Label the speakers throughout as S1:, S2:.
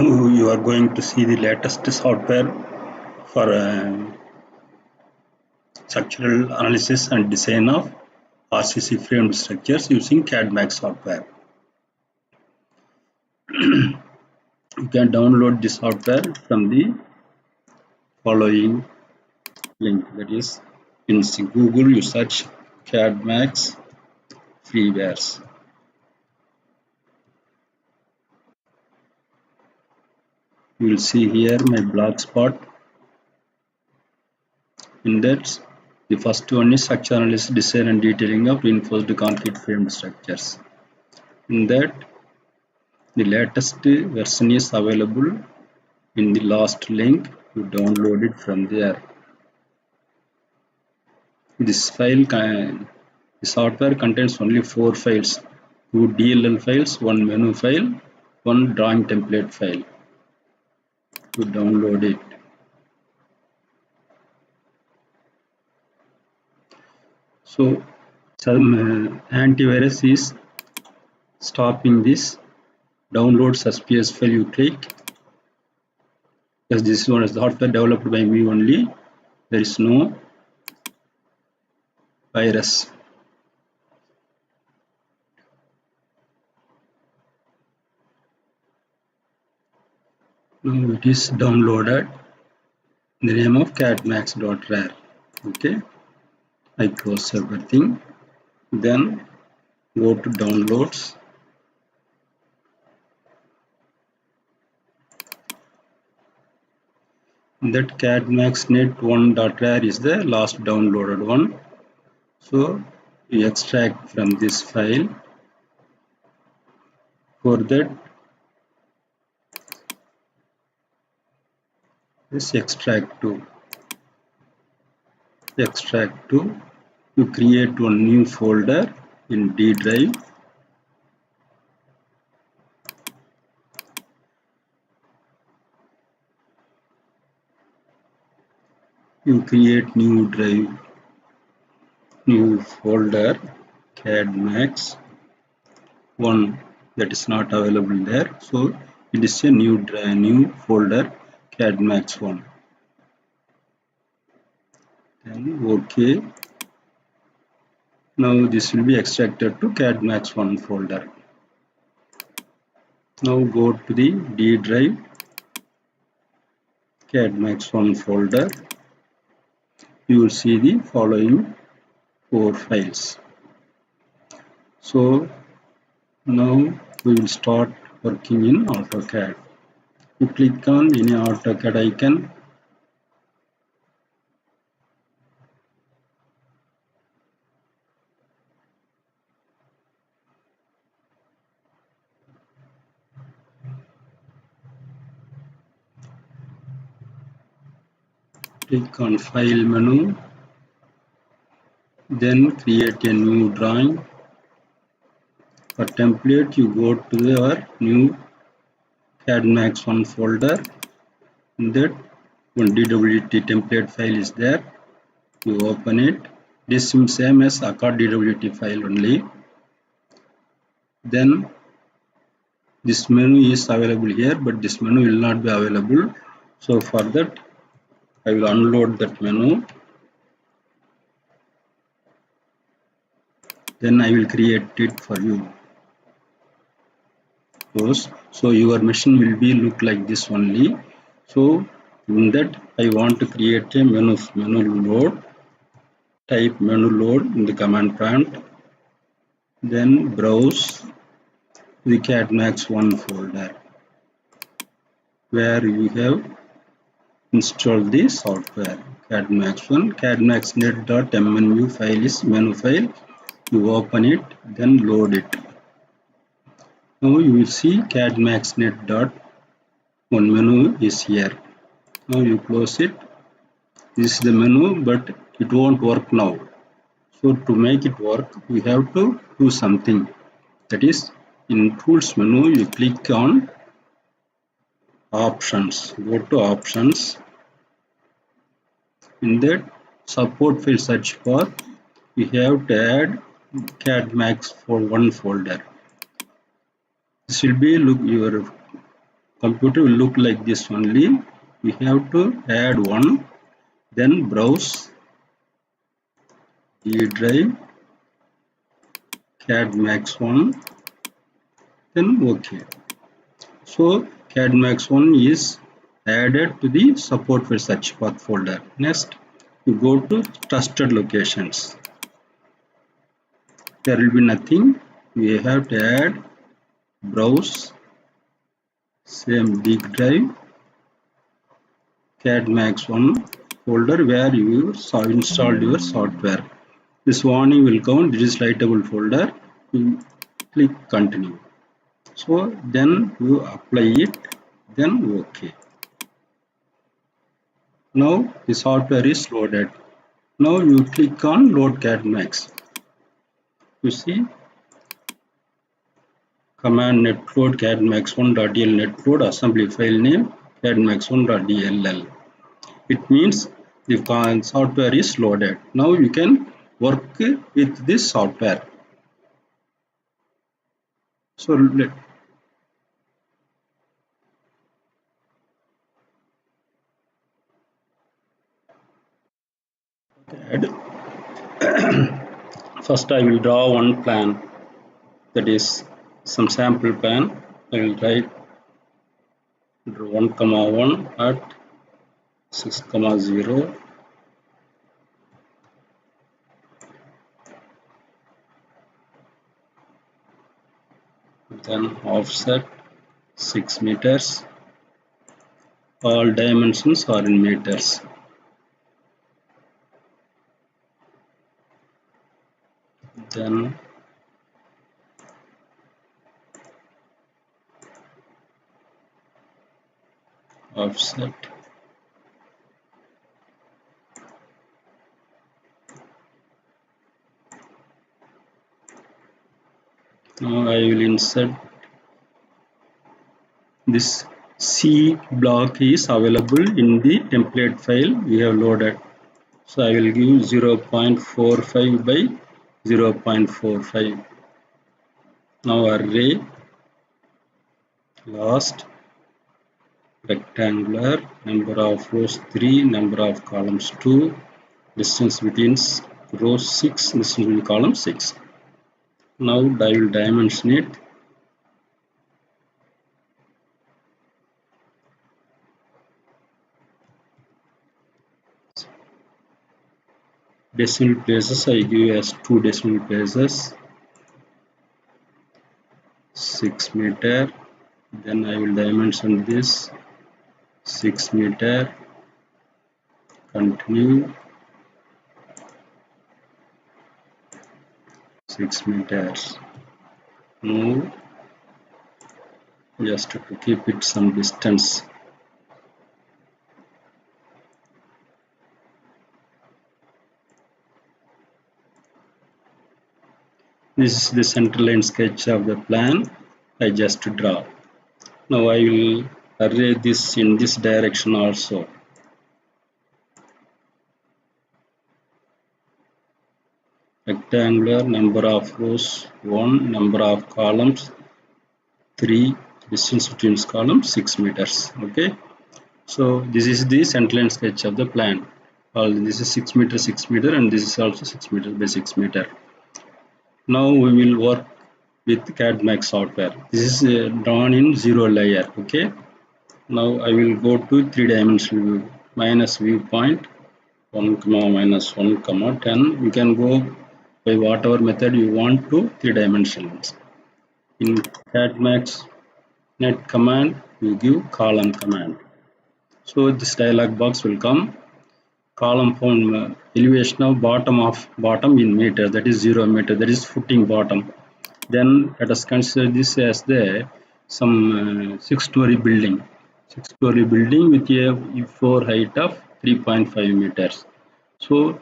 S1: you are going to see the latest software for structural analysis and design of RCC framed structures using Cadmax software. You can download this software from the following link, that is in Google you search Cadmax freewares. You will see here my blogspot. In that, the first one is structural analysis, design and detailing of reinforced concrete framed structures. In that, the latest version is available in the last link. You download it from there. This file, the software contains only 4 files: 2 DLL files, 1 menu file, 1 drawing template file. To download it. So some antivirus is stopping this downloads SPS file. You click, as this one is software developed by me only, there is no virus. Now it is downloaded in the name of cadmax.rar. Okay, I close everything, then go to downloads. That cadmaxnet1.rar is the last downloaded one. So you extract from this file. For that, this extract to, you create one new folder in D drive. You create new folder Cadmax 1, that is not available there, so it is a new folder Cadmax 1. Then OK. Now this will be extracted to Cadmax 1 folder. Now go to the D drive, Cadmax 1 folder. You will see the following 4 files. So now we will start working in AutoCAD. You click on any AutoCAD icon. Click on File menu, then create a new drawing. For template, you go to your new Cadmax 1 folder. In that, one DWT template file is there. You open it. This is same as Accord DWT file only. Then this menu is available here, but this menu will not be available. So for that, I will unload that menu. Then I will create it for you. So your machine will be look like this only. So in that, I want to create a menu load. Type menu load in the command prompt. Then browse the Cadmax 1 folder where you have installed the software Cadmax 1. Cadmaxnet.mnu file is menu file. You open it, then load it. Now you will see Cadmaxnet.1 menu is here. Now you close it. This is the menu, but it won't work now. So to make it work, we have to do something. That is, in Tools menu, you click on Options. Go to Options. In that support file search bar, we have to add Cadmax for 1 folder. This will be your computer will look like this only. We have to add one, then browse D drive Cadmax 1, then OK. So Cadmax 1 is added to the support for search path folder. Next, you go to trusted locations. There will be nothing. We have to add browse same D drive Cadmax 1 folder where you installed your software. This warning will come. This is writable folder. You click continue. So then you apply it, then OK. Now the software is loaded. Now you click on load Cadmax. You see command netload cadmax1.dll netload assembly file name cadmax1.dll. It means the software is loaded. Now you can work with this software. So let add. First I will draw one plan, that is some sample plan. I will write 1, 1 at 6, 0. Then offset 6 meters. All dimensions are in meters. Then offset now I will insert this C block is available in the template file we have loaded. So I will give 0.45 by 0.45. Now array last rectangular, number of rows 3, number of columns 2, distance between rows 6, distance between column 6. Now I will dimension it. Decimal places I give as 2 decimal places, 6 meter. Then I will dimension this 6 meter. Continue 6 meters. Move just to keep it some distance. This is the center line sketch of the plan I just draw. Now I will array this in this direction also. Rectangular, number of rows 1, number of columns 3, distance between columns 6 meters. Okay. So this is the center line sketch of the plan. This is 6 meter, 6 meter, and this is also 6 meter by 6 meter. Now we will work with Cadmax software. This is drawn in 0 layer. Okay. Now I will go to 3-dimensional view. Minus viewpoint 1, minus 1, 10. You can go by whatever method you want to 3 dimensions. In Cadmax net command, you give column command. So this dialog box will come. Column found elevation of bottom in meter, that is 0 meter, that is footing bottom. Then let us consider this as the some 6-story building. 6-story building with a floor height of 3.5 meters. So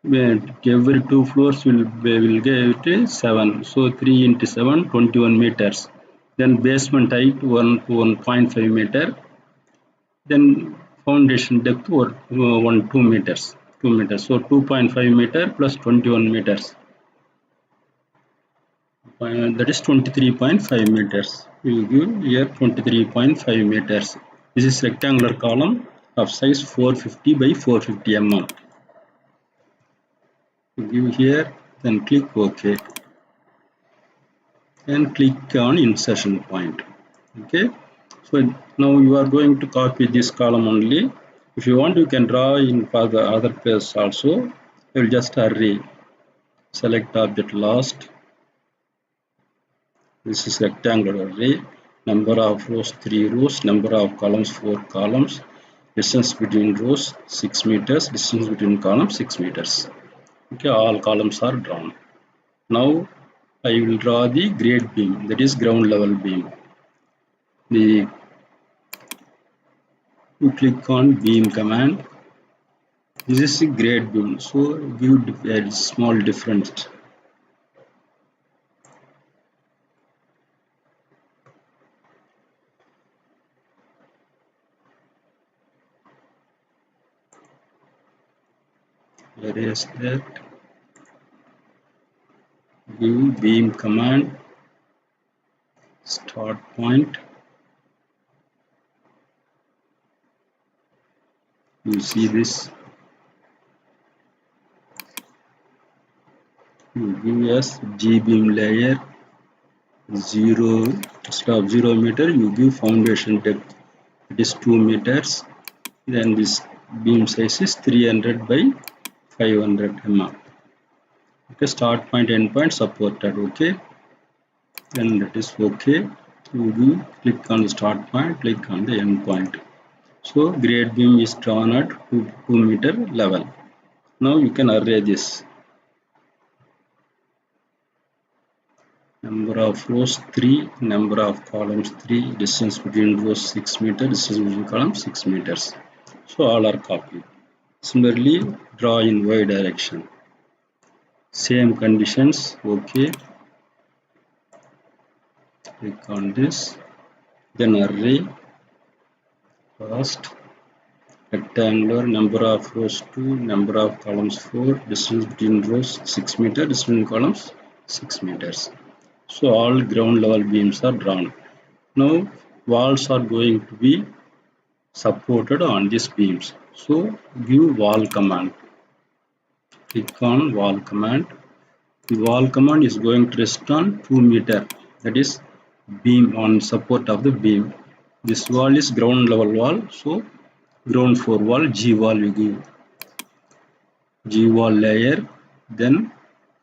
S1: every 2 floors will get 7. So 3 into 7, 21 meters. Then basement height 1.5 meter. Then foundation depth 2 meters. 2 meters. So 2.5 meter plus 21 meters. That is 23.5 meters. We will give here 23.5 meters. This is rectangular column of size 450 by 450 mm. Give here, then click OK and click on insertion point. Okay, so now you are going to copy this column only. If you want, you can draw in for the other place also. You will just array, select object last. This is rectangular array. Number of rows 3 rows, number of columns 4 columns, distance between rows 6 meters, distance between columns 6 meters. Okay, all columns are drawn. Now I will draw the grade beam, that is ground level beam. You click on beam command. This is a grade beam, so give a small difference. Erase that. Give beam command. Start point. You see this. You give us G beam layer 0. Instead of 0 meter, you give foundation depth. It is 2 meters. Then this beam size is 300 by 500 mm. Okay, start point, end point supported. Okay, then that is okay. You will click on the start point, click on the end point. So grade beam is drawn at 2 meter level. Now you can array this. Number of rows 3, number of columns 3, distance between rows 6 meters, distance between columns 6 meters. So all are copied. Similarly, draw in y direction. Same conditions. Okay. Click on this. Then array. First. Rectangular, number of rows 2, number of columns 4, distance between rows 6 meters, distance between columns 6 meters. So all ground level beams are drawn. Now walls are going to be supported on these beams. So give wall command. Click on wall command. The wall command is going to rest on 2 meter, that is beam on support of the beam. This wall is ground level wall, so ground floor wall, G wall you give. G wall layer, then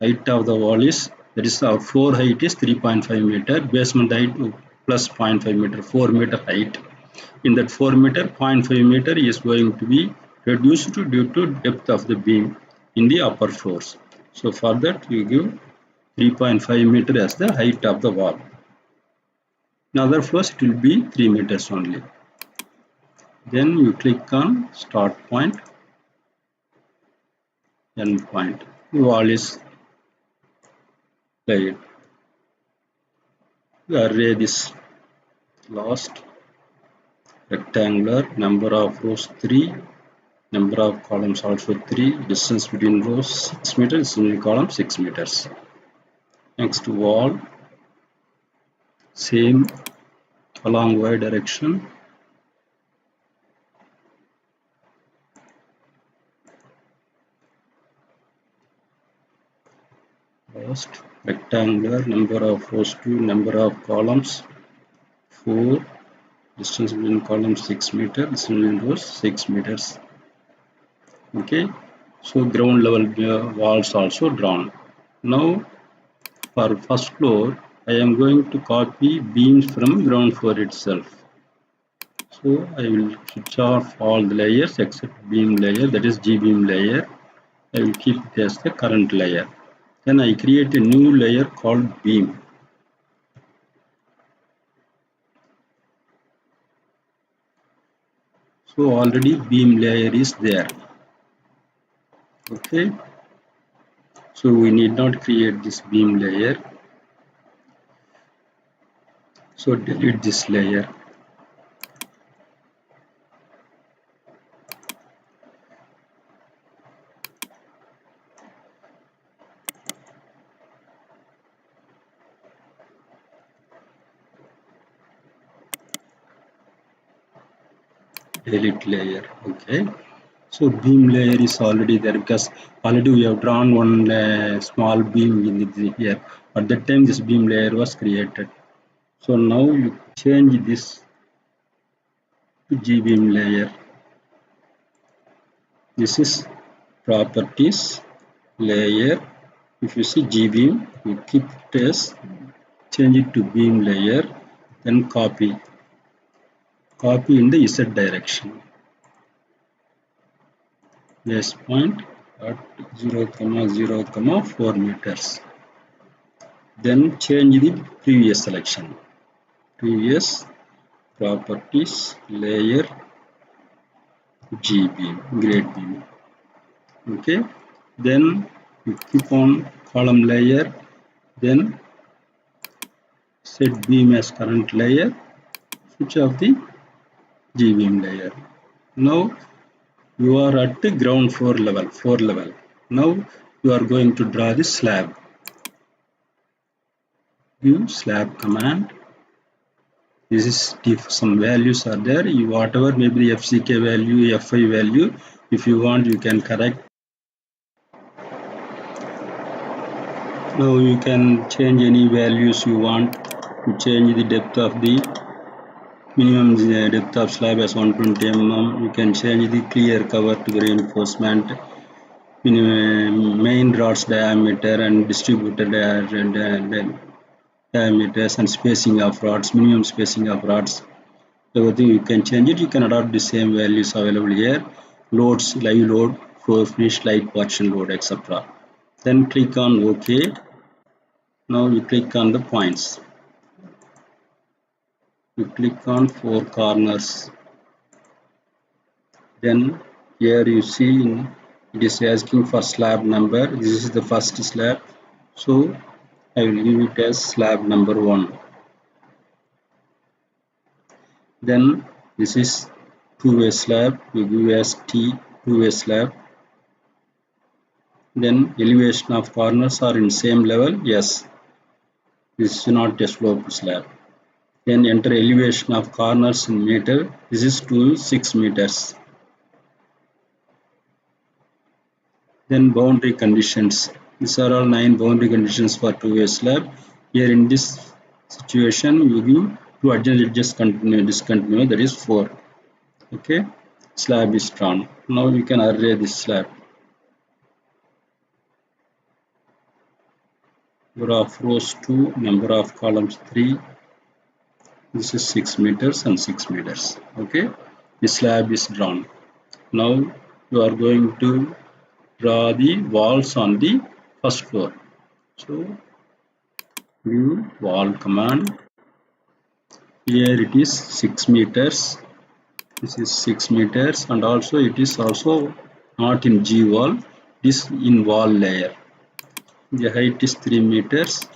S1: height of the wall is, that is our floor height is 3.5 meter, basement height plus 0.5 meter, 4 meter height. In that 4 meter, 0.5 meter is going to be reduced due to depth of the beam in the upper floors. So for that you give 3.5 meter as the height of the wall. In other floors it will be 3 meters only. Then you click on start point, end point. The wall is laid. You array this last. Rectangular, number of rows 3, number of columns also 3, distance between rows 6 meters, distance between columns 6 meters. Next wall, same along y direction. First, rectangular, number of rows 2, number of columns 4, distance between columns 6 meters, distance between rows 6 meters. Okay, so ground level walls also drawn. Now for first floor, I am going to copy beams from ground floor itself. So I will switch off all the layers except beam layer, that is G beam layer. I will keep it as the current layer. Then I create a new layer called beam. So already beam layer is there. Okay. So we need not create this beam layer. So delete this layer. delete layer. Okay, so beam layer is already there because already we have drawn one small beam in here. At that time this beam layer was created. So now you change this to G beam layer. This is properties layer. If you see G beam, you keep it as, change it to beam layer, then copy in the Z direction. Base point at 0, 0, 4 meters. Then change the previous selection. Previous properties layer G beam, grade beam. Okay. Then you keep on column layer. Then set beam as current layer. Switch off the G beam layer. Now you are at the ground floor level, 4 level. Now you are going to draw the slab. Use slab command. This is if some values are there, you whatever maybe the FCK value, FI value, if you want you can correct. Now you can change any values you want. To change the depth of the minimum depth of slab as 120 mm. You can change the clear cover to the reinforcement, main rods diameter and distributor diameters and spacing of rods, minimum spacing of rods. Everything you can change it. You can adopt the same values available here. Loads, live load, floor finish, light partial load, etc. Then click on OK. Now you click on the points. You click on 4 corners. Then here you see it is asking for slab number. This is the first slab, so I will give it as slab number 1. Then this is two-way slab, we give as T, two-way slab. Then elevation of corners are in same level. Yes, this is not a sloped slab. Then enter elevation of corners in meter. This is to 6 meters. Then boundary conditions. These are all 9 boundary conditions for two-way slab. Here in this situation, you give to adjust, continue, discontinue, that is 4. Okay, slab is drawn. Now you can array this slab. Number of rows 2, number of columns 3. This is 6 meters and 6 meters. Okay, the slab is drawn. Now you are going to draw the walls on the first floor. So view wall command. Here it is 6 meters. This is 6 meters, and also it is also not in G wall. It is in wall layer. The height is 3 meters.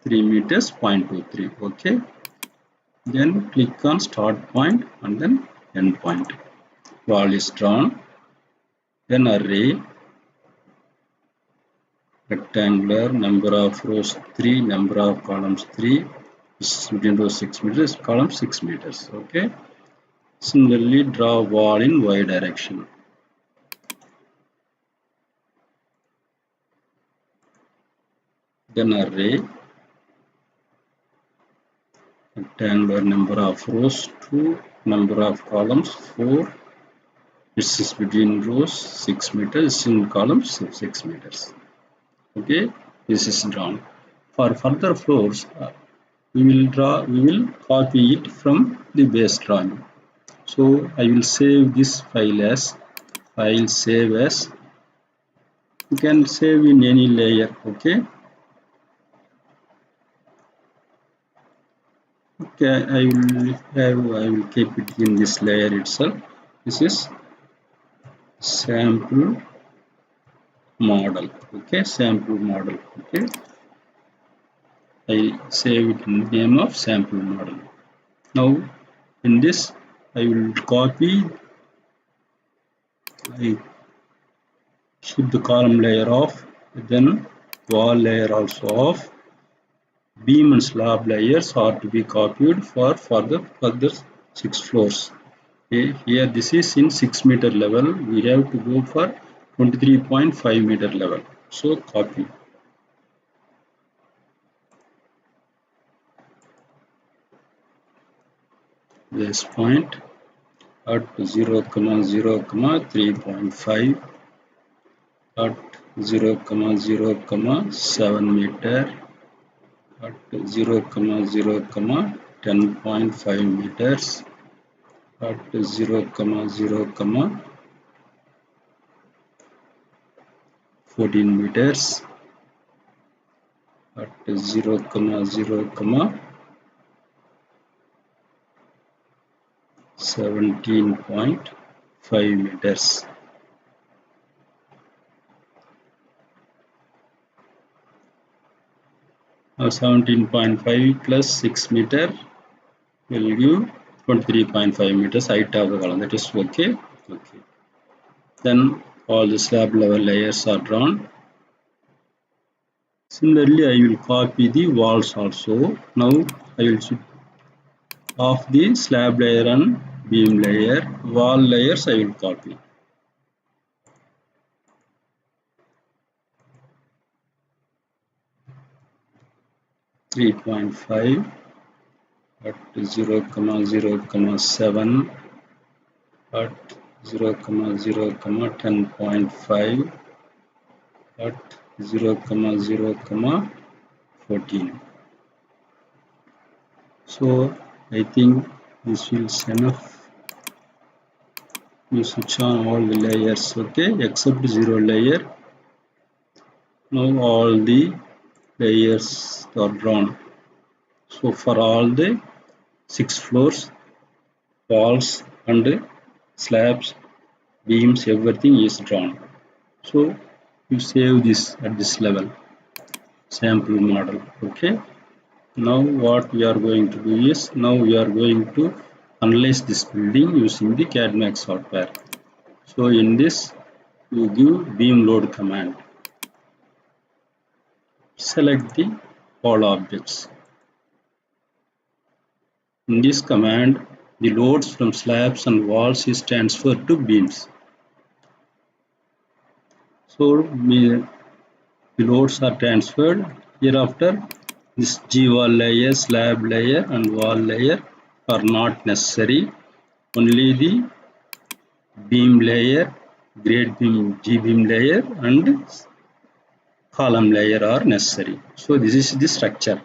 S1: 3 meters 0.23. Okay. Then click on start point and then end point. Wall is drawn. Then array. Rectangular, number of rows 3, number of columns 3. This is between rows 6 meters, column 6 meters. Okay. Similarly, draw wall in Y direction. Then array. Rectangular, number of rows 2, number of columns 4. This is between rows 6 meters, in columns 6 meters. Okay, this is drawn. For further floors, we will copy it from the base drawing. So I will save this file as save as. You can save in any layer. Okay. Okay, I will keep it in this layer itself. This is sample model. Okay, sample model. Okay, I save it in the name of sample model. Now in this I will copy. I keep the column layer off, then wall layer also off. Beam and slab layers are to be copied for the further 6 floors. Okay, here this is in 6 meter level. We have to go for 23.5 meter level. So copy. This point at 0, 0, 3.5 at 0, 0, 7 meter at 0, 0, 10.5 meters at 0, 0, 14 meters at 0, 0, 17.5 meters. Now 17.5 plus 6 meter will give 23.5 meters height of the column. That is okay. Okay. Then all the slab level layers are drawn. Similarly, I will copy the walls also. Now I will switch off the slab layer and beam layer. Wall layers I will copy. .5 at 0, 0, 7 at 0, 0, 10.5 at 0, 0, 14. So I think this is enough. You switch on all the layers, okay, except 0 layer. Now all the layers are drawn. So for all the 6 floors, walls and slabs, beams, everything is drawn. So you save this at this level, sample model. Okay. Now what we are going to do is, now we are going to analyze this building using the Cadmax software. So in this, you give beam load command. Select the all objects. In this command, the loads from slabs and walls is transferred to beams. So the loads are transferred. Hereafter, this G wall layer, slab layer and wall layer are not necessary. Only the beam layer, grade beam, G beam layer and column layer are necessary. So this is the structure.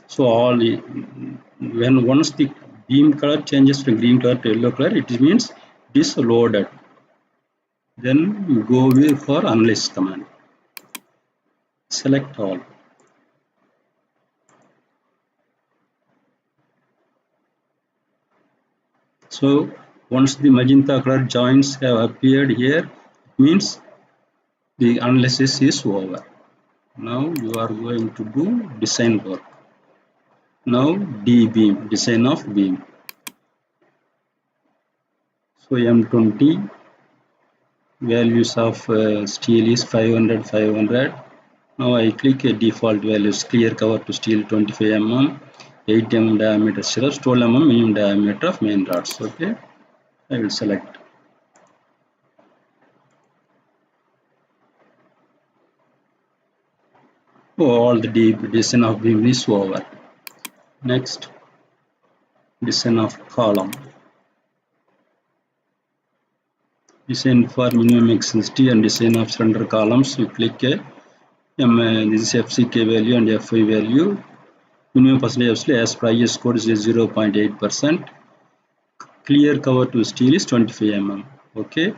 S1: So all when once the beam color changes from green color to yellow color, it means it is loaded. Then you go for analyze command. Select all. So once the magenta color joints have appeared here, it means the analysis is over. Now you are going to do design work. Now D beam, design of beam. So M20 values of steel is 500, 500. Now I click a default values, clear cover to steel 25 mm, 8 mm diameter stirrups, 12 mm minimum diameter of main rods. Okay, I will select. Oh, all the design of beam is over. Next, design of column. Design for minimum extensity and design of cylinder columns. You click a this is FCK value and FI value. Minimum percentage as per IS code is 0.8%. Clear cover to steel is 25 mm. Okay.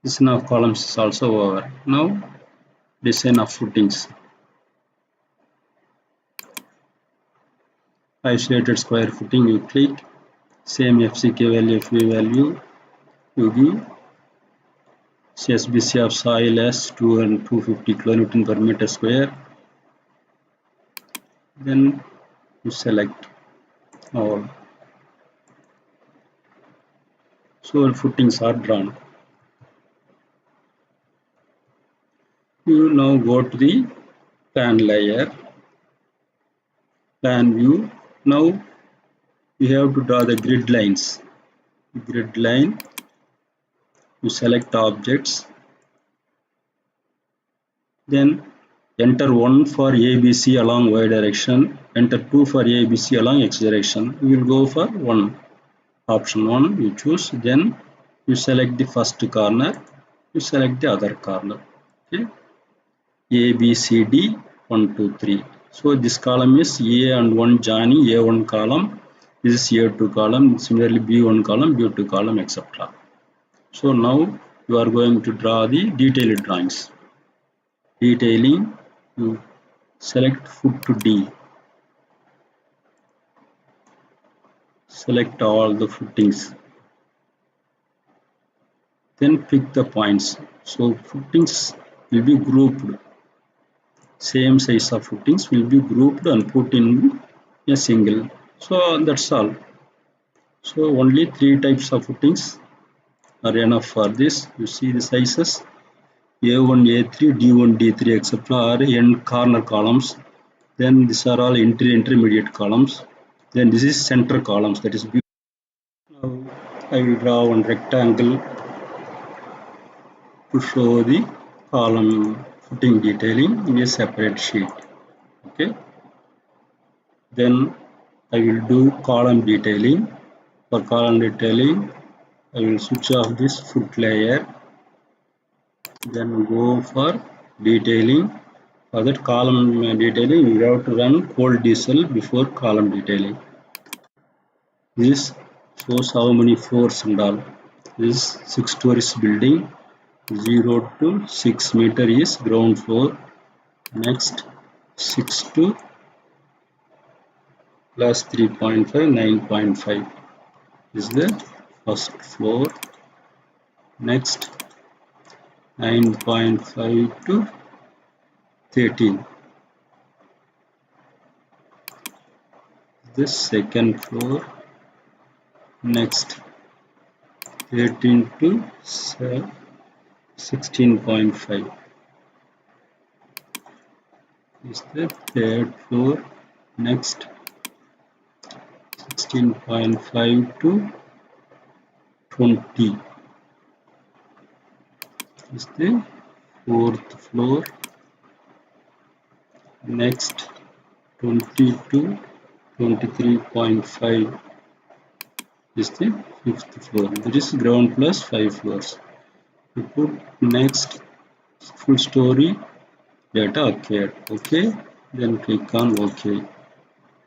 S1: Design of columns is also over. Now design of footings. Isolated square footing, you click same FCK value, FV value, you give CSBC of soil as 250 kilonewton per meter square. Then you select all. So footings are drawn. You now go to the plan layer. plan view. Now we have to draw the grid lines. Grid line, you select objects, then enter 1 for ABC along y direction, enter 2 for ABC along x direction. We will go for 1. Option 1 you choose, then you select the first corner, you select the other corner. Okay. A, B, C, D, 1, 2, 3. So this column is A and 1 joining A1 column. This is A2 column. Similarly, B1 column, B2 column, etc. So now you are going to draw the detailed drawings. Detailing, you select foot to D. Select all the footings. Then pick the points. So footings will be grouped. Same size of footings will be grouped and put in a single. So that's all. So only 3 types of footings are enough for this. You see the sizes A1, A3, D1, D3, etc. are end corner columns. Then these are all intermediate columns. Then this is center columns, that is B. Now I will draw one rectangle to show the column footing detailing in a separate sheet. Okay. Then I will do column detailing. For column detailing, I will switch off this foot layer, then go for detailing. For that column detailing, we have to run cold diesel before column detailing. This shows how many floors and all. This 6 stories building, 0 to 6 meter is ground floor. Next 6 to plus 3.5, 9.5 is the first floor. Next 9.5 to 13. The second floor. Next 13 to 16.5 is the third floor. Next 16.5 to 20 is the fourth floor. Next 20 to 23.5 is the fifth floor. That is ground plus 5 floors. We put next full story data occurred. Okay, then click on OK.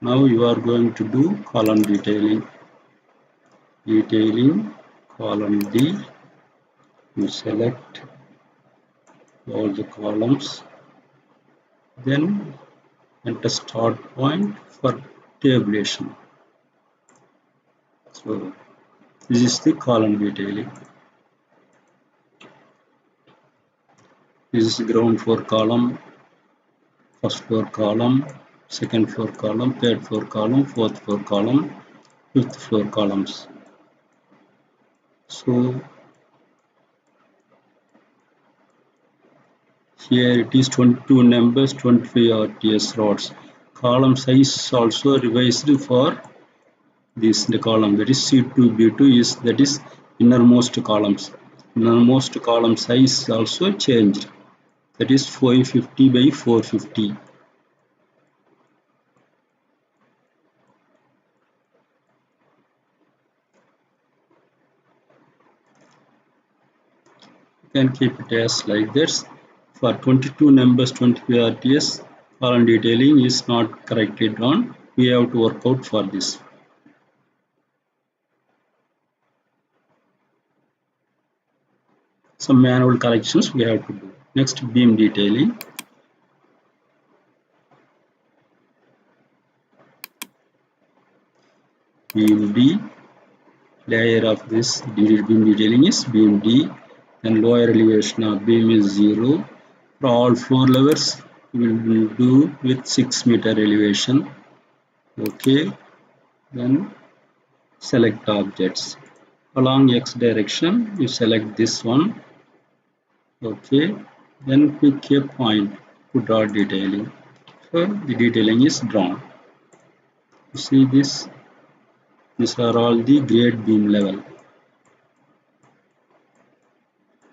S1: Now you are going to do column detailing. Detailing column D. You select all the columns. Then enter start point for tabulation. So this is the column detailing. This is ground floor column, first floor column, second floor column, third floor column, fourth floor column, fifth floor columns. So here it is 22 numbers, 25 RTS rods. Column size also revised for this the column, that is C2 B2 is, that is innermost columns. Innermost column size also changed, that is 450 by 450. You can keep it as like this. For 22 numbers, 25 RTS, column detailing is not correctly drawn. We have to work out for this. Some manual corrections we have to do. Next, beam detailing. Beam D, layer of this beam detailing is beam D, and lower elevation of beam is 0. For all floor levels, we will do with 6 meter elevation. Okay, then select objects. Along X direction, you select this one. Okay, then pick a point to draw detailing. So the detailing is drawn. You see this? These are all the grade beam level.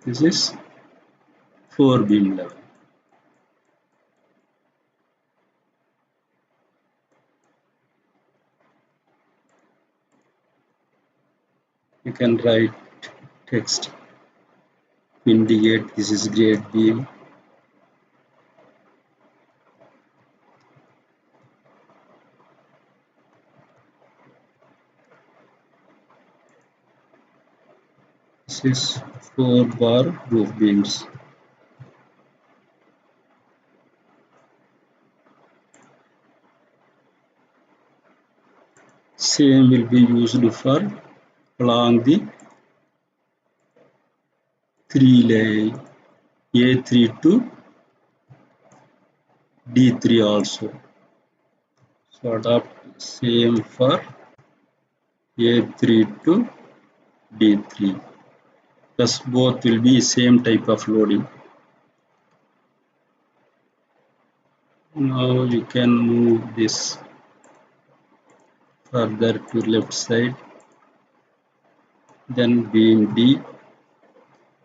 S1: This is 4 beam level. You can write text to indicate this is grade beam. This is 4 bar roof beams. Same will be used for along the 3 layer A3 to D3 also. So adopt same for A3 to D3. Thus both will be same type of loading. Now you can move this further to left side. Then beam D.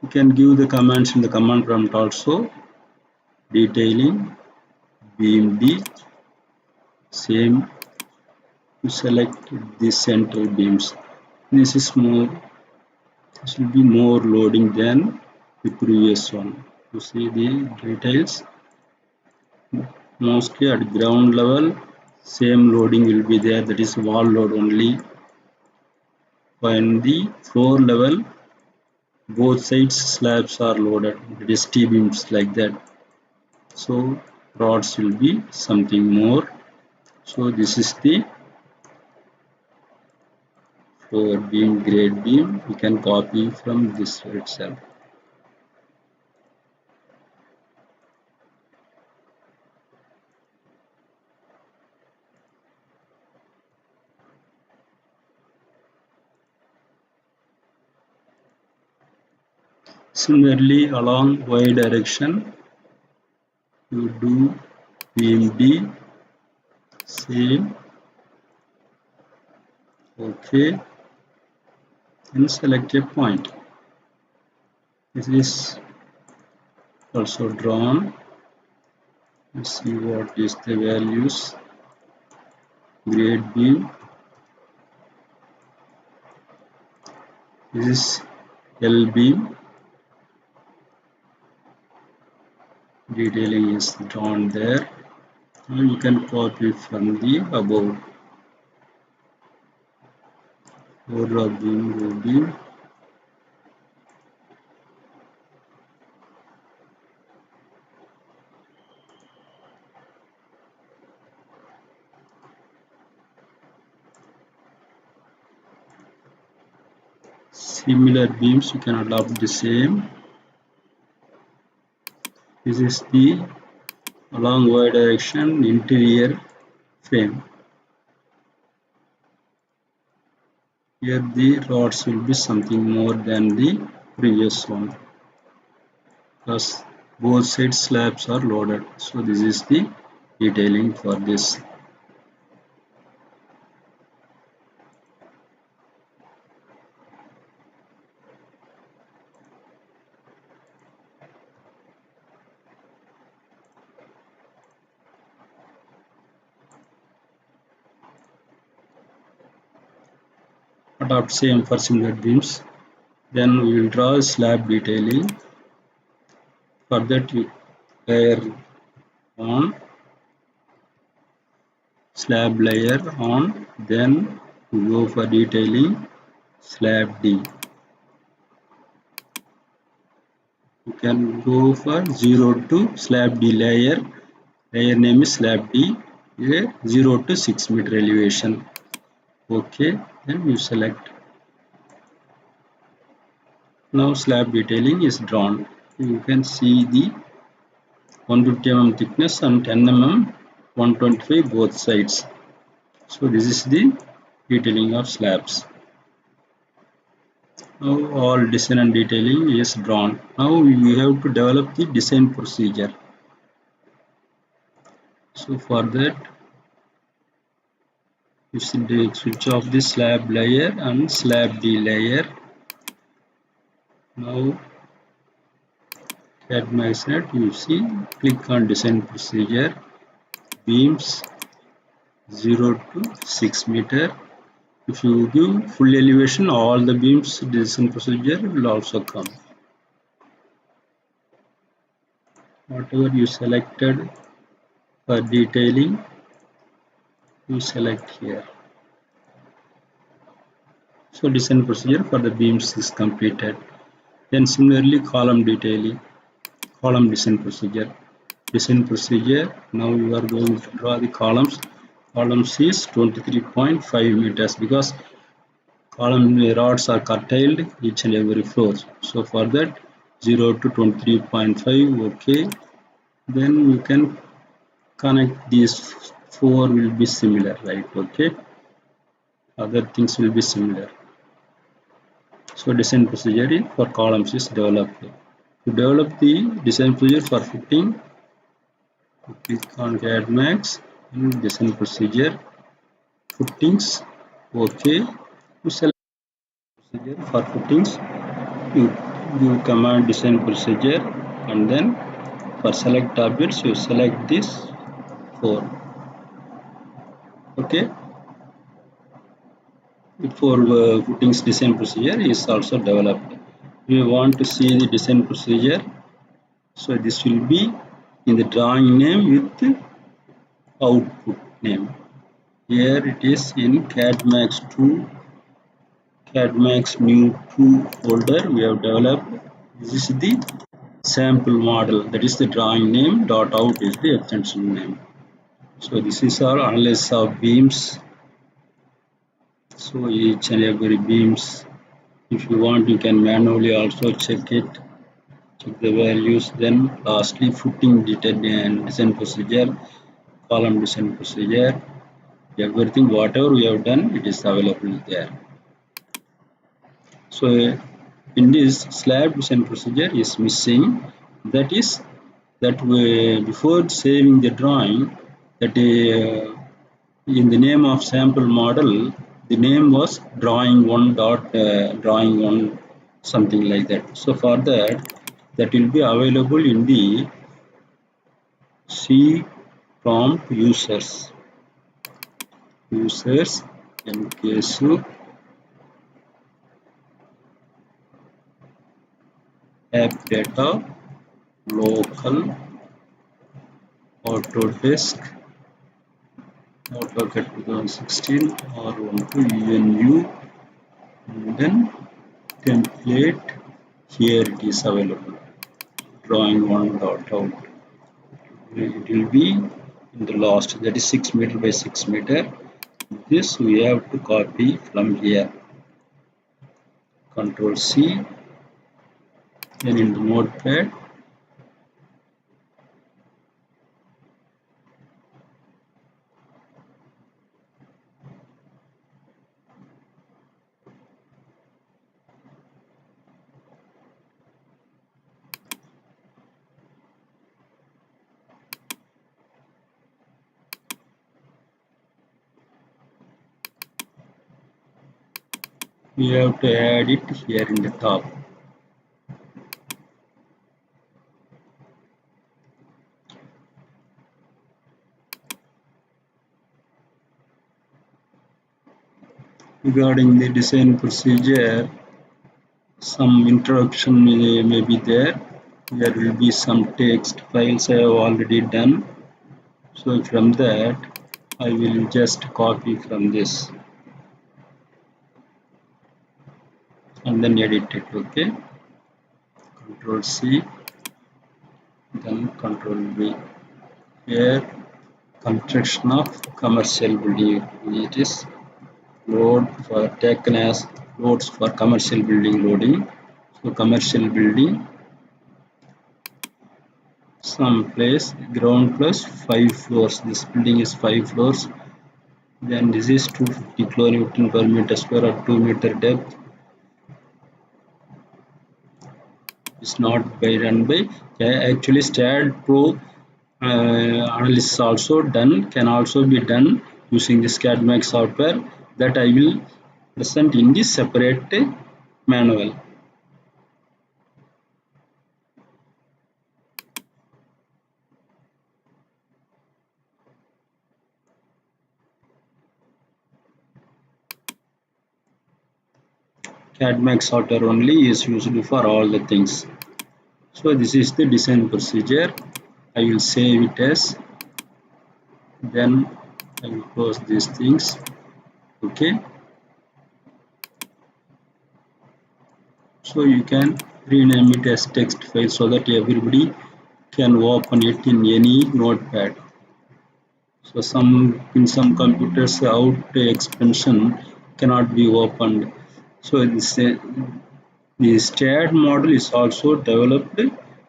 S1: You can give the commands in the command prompt also. Detailing beam D. Same. You select the central beams. This is more. This will be more loading than the previous one. You see the details. Mostly at ground level, same loading will be there. That is wall load only. When the floor level, both sides slabs are loaded. It is T beams like that. So rods will be something more. So this is the floor beam, grade beam. We can copy from this itself. Similarly, along y direction, you do beam D, same, okay, and select a point. This is also drawn. Let's see what is the values. Grade beam. This is L beam. Detailing is drawn there. Now you can copy from the above. Row beam, row beam. Similar beams you can adopt the same. This is the along y direction interior frame. Here the rods will be something more than the previous one because both sides slabs are loaded. So this is the detailing for this. Adopt same for similar beams. Then we will draw slab detailing. For that you layer on, slab layer on, then go for detailing slab D. You can go for 0 to slab D layer. Layer name is slab D. 0 to 6 meter elevation. Okay, then you select. Now slab detailing is drawn. You can see the 150 mm thickness and 10 mm 125 both sides. So this is the detailing of slabs. Now all design and detailing is drawn. Now we have to develop the design procedure. So for that You should switch off the slab layer and slab D layer. Now Cadmax net, you see, click on design procedure, beams 0 to 6 meter. If you give full elevation, all the beams design procedure will also come. Whatever you selected for detailing, you select here. So design procedure for the beams is completed. Then similarly column detailing, column design procedure. Design procedure, now you are going to draw the columns. Columns is 23.5 meters because column rods are curtailed each and every floor. So for that 0 to 23.5, okay. Then you can connect these four will be similar, right? Okay. Other things will be similar. So design procedure for columns is developed. To develop the design procedure for footing, click on Cadmax and design procedure, footings, okay. You select procedure for footings, you give command design procedure, and then for select objects you select this four, okay. For footings design procedure is also developed. We want to see the design procedure, so this will be in the drawing name with output name. Here it is in Cadmax 2, Cadmax new 2 folder we have developed. This is the sample model, that is the drawing name, dot out is the extension name. So this is our analysis of beams. So each and every beams, if you want you can manually also check it, check the values. Then lastly footing detail and design procedure, column design procedure, everything whatever we have done it is available there. So in this slab design procedure is missing, that is that we, before saving the drawing, that in the name of sample model the name was drawing 1 dot drawing 1 something like that. So for that, that will be available in the C prompt users in case app data local Autodesk AutoCAD 2016 R12 ENU, and then template, here it is available, drawing 1 dot out. It will be in the last, that is 6 meter by 6 meter. This we have to copy from here, Control C, then in the notepad we have to add it here in the top. Regarding the design procedure, some introduction may be there. There will be some text files I have already done. So from that, I will just copy from this and then edit it. Okay. Control C, then Control V. Here, construction of commercial building. It is load for taken as loads for commercial building loading. So commercial building, some place ground plus 5 floors. This building is 5 floors. Then this is 250 kilonewton per meter square or 2 meter depth. It's not by run by actually STAAD Pro analysis also done, can also be done using this Cadmax software that I will present in the separate manual. Cadmax software only is used for all the things. So this is the design procedure. I will save it as, then I will close these things. Okay. So you can rename it as text file so that everybody can open it in any notepad. So in some computers out expansion cannot be opened. So the STAD model is also developed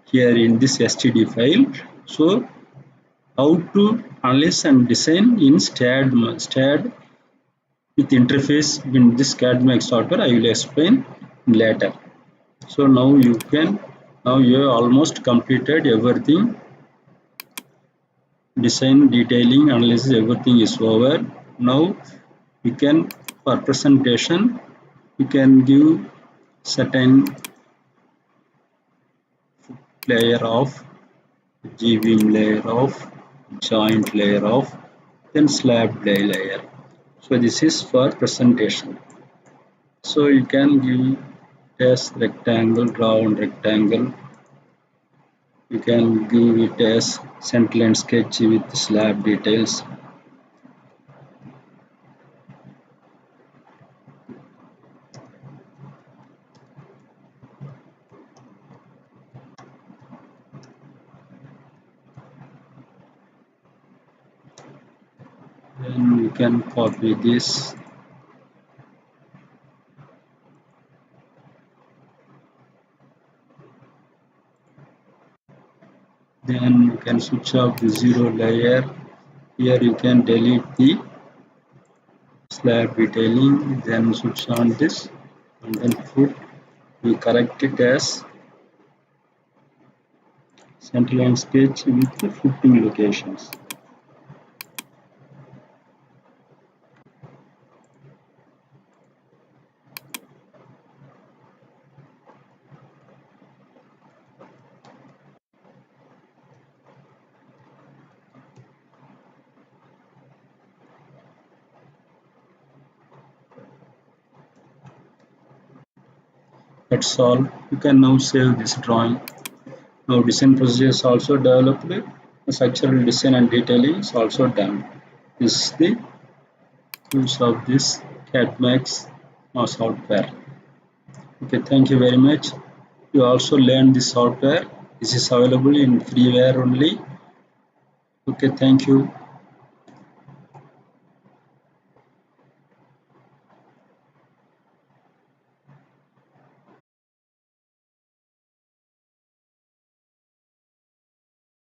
S1: here in this std file. So how to analyze and design in STAD with interface in this Cadmax software I will explain later. So now you have almost completed everything. Design, detailing, analysis, everything is over. Now you can, for presentation, you can give certain layer of G-beam, layer of joint, layer of then slab layer. So this is for presentation. So you can give as rectangle, round rectangle. You can give it as centerline sketch with slab details. Then you can copy this. Then you can switch off the zero layer. Here you can delete the slab detailing, then switch on this and then we correct it as centerline sketch with the footing locations. That's all. You can now save this drawing. Now design procedure is also developed. The structural design and detailing is also done. This is the use of this Cadmax software. Okay, thank you very much. You also learned this software. This is available in freeware only. Okay, thank you.